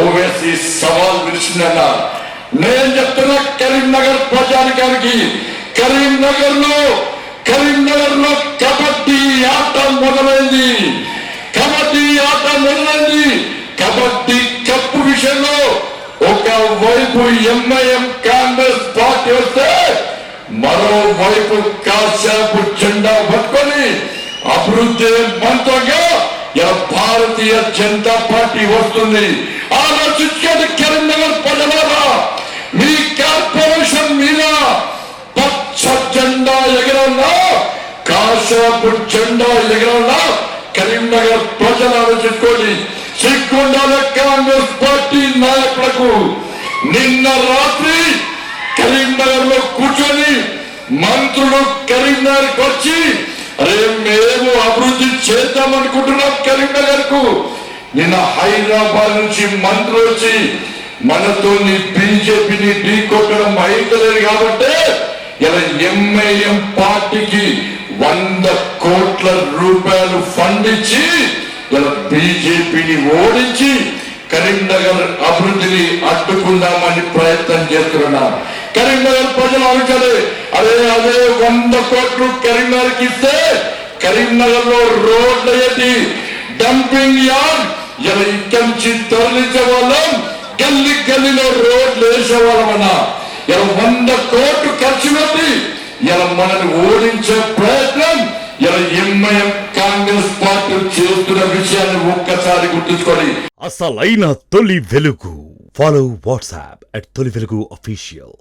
ఓవేసీ సవాల్ విడిచిందన్నా. నేను చెప్తున్నా కరీంనగర్ ప్రజానికానికి, కరీంనగర్ లో కబడ్డీ ఆట మొదలైంది. కబడ్డీ కప్పు విషయంలో ఒకవైపు ఎంఐఎం కాంగ్రెస్ పార్టీ వస్తే మరోవైపు కాసేపు జెండా పట్టుకొని అభివృద్ధి మంత్రంగా భారతీయ జనతా పార్టీ వస్తుంది. ఆలోచించేది కరీంనగర్ ప్రజలారా, మీ కార్పొరేషన్ మీద పచ్చ జెండా ఎగరాలా, కాసేపు జెండా ఎగరాలా, కరీంనగర్ ప్రజలు ఆలోచించుకోండి. సిగ్గుండాల కాంగ్రెస్ పార్టీ నాయకులకు నిన్న రాత్రి కరీంనగర్ లో కూర్చొని మంత్రులు కరీంనగర్కి వచ్చి అరే మేము అభివృద్ధి చేద్దామనుకుంటున్నాం కరీంనగర్ కు. నిన్న హైదరాబాద్ నుంచి మంత్రులు వచ్చి మనతో బీజేపీని ఢీ కొట్టడం అయితలేదు కాబట్టి ఇలా ఎంఐఎం పార్టీకి 100 కోట్ల రూపాయలు ఫండ్ ఇచ్చి ఇలా బీజేపీని ఓడించి కరీంనగర్ అభివృద్ధిని అడ్డుకుందామని ప్రయత్నం చేస్తున్నాం. కరీంనగర్ ప్రజలు అనుకోలే అదే 100 కోట్లు కరీంనగర్కి ఇస్తే కరీంనగర్ లో రోడ్లు ఏంటి, డంపింగ్ యార్డ్ ఇలా ఇక్కడి నుంచి తరలించే వాళ్ళం, గల్లీలో రోడ్లు వేసే వాళ్ళమన్నా. ఇలా 100 కోట్లు ఖర్చు పెట్టి ఇలా మనల్ని ఓడించే ప్రయత్నం ఇలా ఎంఐఎం కాంగ్రెస్ పార్టీ చేస్తున్న విషయాన్ని ఒక్కసారి గుర్తుంచుకోండి. అసలైన తొలి వెలుగు. ఫాలో వాట్సాప్ @తొలి వెలుగు అఫీషియల్.